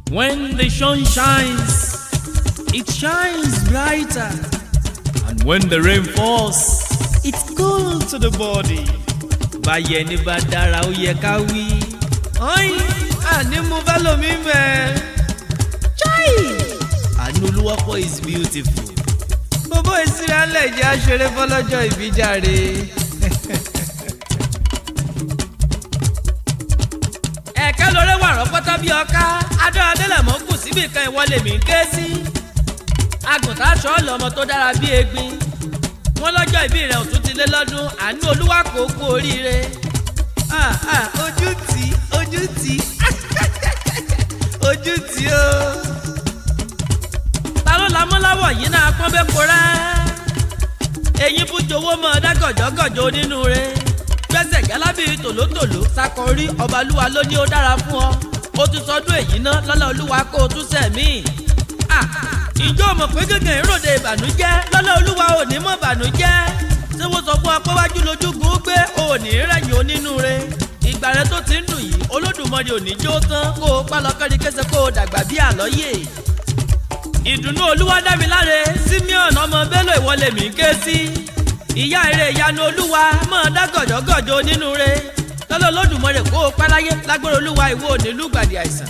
When the sun shines, it shines brighter. And when the rain falls, it's cool to the body. Báyẹ̀ ní bá dára ó yẹ ká wí. Ọ̀yìn àní mo fẹ́ lomi mẹ́. Chai! Àánú Olúwapọ̀ is beautiful. Bọ́bọ́ ìsirálẹ̀ jẹ́ aṣeré fọlọ́jọ́ ìbíjàre. Ẹ̀kẹ́ lórí wà rọ́pọ́tọ́ bí ọká. Adọ́radẹ́lẹ̀ mọ́ kù síbì kan ìwọlé mi ń ké sí. Àgùntàn aṣọ ọlọmọ tó dára bí egbin. Wọ́n lọ́jọ́ ìbí rẹ̀ ò tún ti lé lọ́dún. Àánú Olúwapọ̀ kú oríire. Ojú tì ojú tì ojú tì o. Ta ló la mọ́láwọ̀ yìí náà pọ́n bẹ́ẹ̀ kóra. Eyín fún jowó mọ́ ọ̀dá gọ̀jọ́gọ̀jọ́ onínú rẹ̀. Gbẹ́sẹ̀ gálábì tòlótòló sakọrí ọbalúwa ló ní ó dára fún ọ. Ó tún sọdún èyí ná lọ́lá Olúwa kó o tún sẹ̀mí. Ìjọ mọ̀ pé gẹ́gẹ́ ìròde ìbànújẹ́ lọ́lá Olúwa ò ní mọ̀ ìbànújẹ́. Ṣé wọ́n sọ fún ọ pé wájú lójúgun gbé òní rẹ̀yìn onínúure. Ìgbà rẹ tó ti ń dùn yìí Olódùmarè òní jó tán kó o pálọ́kẹ́rì kése kó o dàgbà bí àlọ́yè. Ìdùnnú Olúwadámiláre Simeon ọmọ Bello ìwọlé mi ké sí. Ìyá eré ìyanu Olúwa mọ̀ dá gọ̀jọ́gọ̀jọ́ onínúure. Lọ́lá Olódùmarè kó o páláyé lágbára Olúwa ìwọ òní lùgbàdì àìsàn.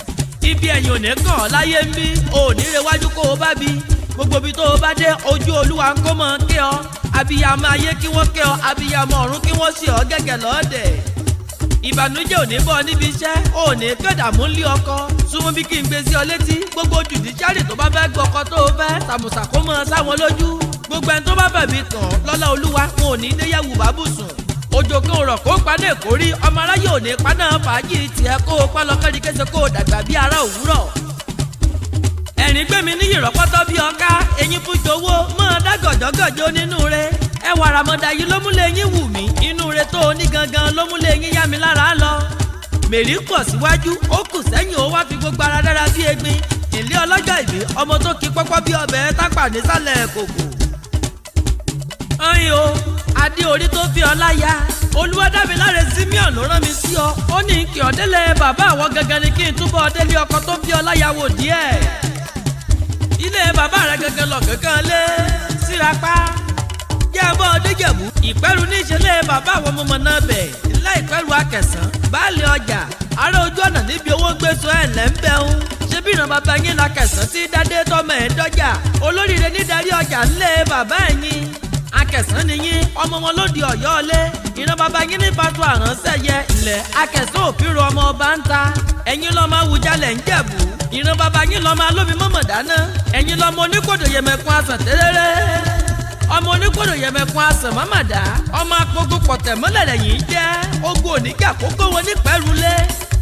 Ibi ẹ̀yìn òní kàn ọ́ láyé ń bí òní rewájú kó o bá bí. Gbogbo ibi tó o bá dé ojú Olúwa ń kó mọ́ kí ọ. Abiyamọ ayé kí wọ́n kẹ́ ọ, abiyamọ ọ̀run kí wọ́n ṣe ọ gẹ́gẹ́ lọ́ọ̀dẹ̀. Ìbànújẹ́ ò ní bọ́ níbi iṣẹ́, ò ní kẹ́dàmú lé ọkọ. Súnmọ́ bí kí n gbé sí ọ létí, gbogbo jùdíṣárì tó bá fẹ́ gbọ́ ọkọ tó o fẹ́, sàmùsà kó mọ́ sáwọn lójú. Gbogbo ẹni tó bá fẹ̀mí kàn lọ́lá Olúwa wọn ò ní déyẹ̀wù bábùsùn. Òjò kan ò rọ̀ kó paná èkórí, ọmọ aráyé ò ní paná fàájì tiẹ̀ kó o pá lọ́kẹ́rì kése kó o dàgbà bí ará òwúrọ̀. Ẹ̀rín gbé mi níyì rọ́pọ́tọ́ bí ọká, eyín fún jowó, mọ́ dá gọ̀jọ́gọ̀jọ́ nínú rẹ̀. Ẹwà àràmọ̀dà yìí ló múlẹ̀ yín wù mí, inú rẹ̀ tó o ní gangan ló múlẹ̀ yín yá mi lára lọ. Mèrí pọ̀ síwájú, ó kù sẹ́yìn ó wá fi gbogbo ara dára bí egbin. Ìlé ọlọ́jọ́ ìbí, ọmọ tó kí pọ́pọ́ bí ọbẹ̀ tápà nísàlẹ̀ kòkò. Ọyìn o, adé orí tó fi ọ láya, Olúwadámiláre Simeon ló rán mi sí ọ. Ó ní kí ọ délé bàbá àwọn gangan ni kí n túbọ̀ délé ọkọ tó fi ọ láya wò díẹ̀. Ilé bàbá rẹ̀ gangan lọ kankan lé sírapá. Jẹ́bọ́ Adéjẹ̀bú Ìpẹ́rù ní ìṣẹ̀lẹ̀ bàbá àwọn ọmọ náà bẹ̀. Ilé Ìpẹ́rù Akẹ̀sán baálé ọjà ará ojú ọ̀nà níbi owó gbèsò ẹ̀ lẹ́ ń bẹ̀hún. Ṣé bí ìran bàbá yín la Kẹ̀sán tí dádé tọmọ ẹ̀ dọ́jà olóríire nídarí ọjà ńlẹ̀ bàbá ẹ̀yìn. Akẹ̀sán ni yín ọmọ wọn ló di Ọ̀yọ́ ọlé. Ìran bàbá yín ní pàtó àránṣẹ́ yẹ ilẹ̀ Akẹ̀sán òfìrò ọmọ ọba ń ta. Ẹ̀yin lọ́mọ Awùjalẹ̀ ń Jẹ̀bú. Ìran bàbá yín lọ́mọ alómi mọ̀mọ̀ dáná. Ẹ̀yin lọ́mọ oníkòdò yẹmẹ̀kún asàn tẹ́lẹ́rẹ́. Ọmọ oníkòdò yẹmẹ̀kún asàn mọ́mọ̀dá. Ọmọ apogo pọ̀tẹ̀ mọ́lẹ̀ lẹ́yìn jẹ́. Ogun oníjà kókó wọn ní Pẹ́rúlé.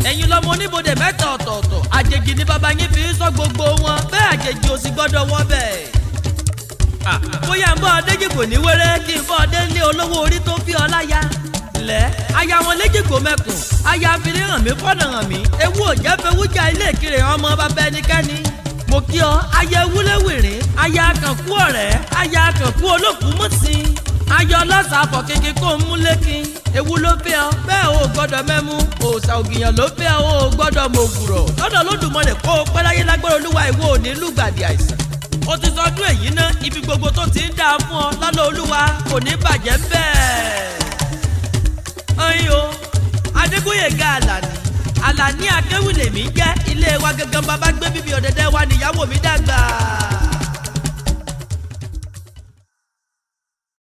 Ẹ̀yin lọ́mọ oníbodè mẹ́ta ọ̀tọ̀ọ̀tọ̀. Àjèjì ni bàbá yín fi sọ gbogbo wọn. Bẹ́ẹ̀ àjèjì ò sì gbọ́dọ̀ wọ́ bẹ́ẹ̀. Bóyá ń bọ́ Adéjìgbò ní wẹ́rẹ́ kí n bọ́ délé olówó orí tó fi ọ láya. Lẹ́ aya wọn léjìgbò mẹ́kùn. Aya fìdí hàn mí fọ́nà hàn mí. Ewu òjẹ́ fẹ́ wújà ilé ìkirè ọmọ bàbá ẹnikẹ́ni. Mo kí ọ aya ewúléwìrín, aya kankú ọ̀rẹ́, aya kankú olókùú mọ̀sìn. Aya ọlọ́sàá fọ̀ kékeré kó ń mú lékin. Ewu ló fẹ́ ọ, bẹ́ẹ̀ o gbọ́dọ̀ mẹ́mú. Òòṣà ògìyàn ló fẹ́ ọ, o gbọ́dọ̀ mọ ògùrọ̀. Lọ́dọ̀ Olódùmarè kó o pẹ́ láyé lágbára Olúwa ìwọ ò ní lùgbàdì àìsàn. Ó ti sọdún èyí ná ibi gbogbo tó ti ń dáa fún ọ lọ́lọ́ Olúwa kò ní bàjẹ́ bẹ́ẹ̀. Ọyìn o, Adegboyega Alani Akewi lèmi jẹ́ ilé wa gangan bàbá gbé bíbí ọ̀dẹ̀dẹ̀ wa níyàwó mi dá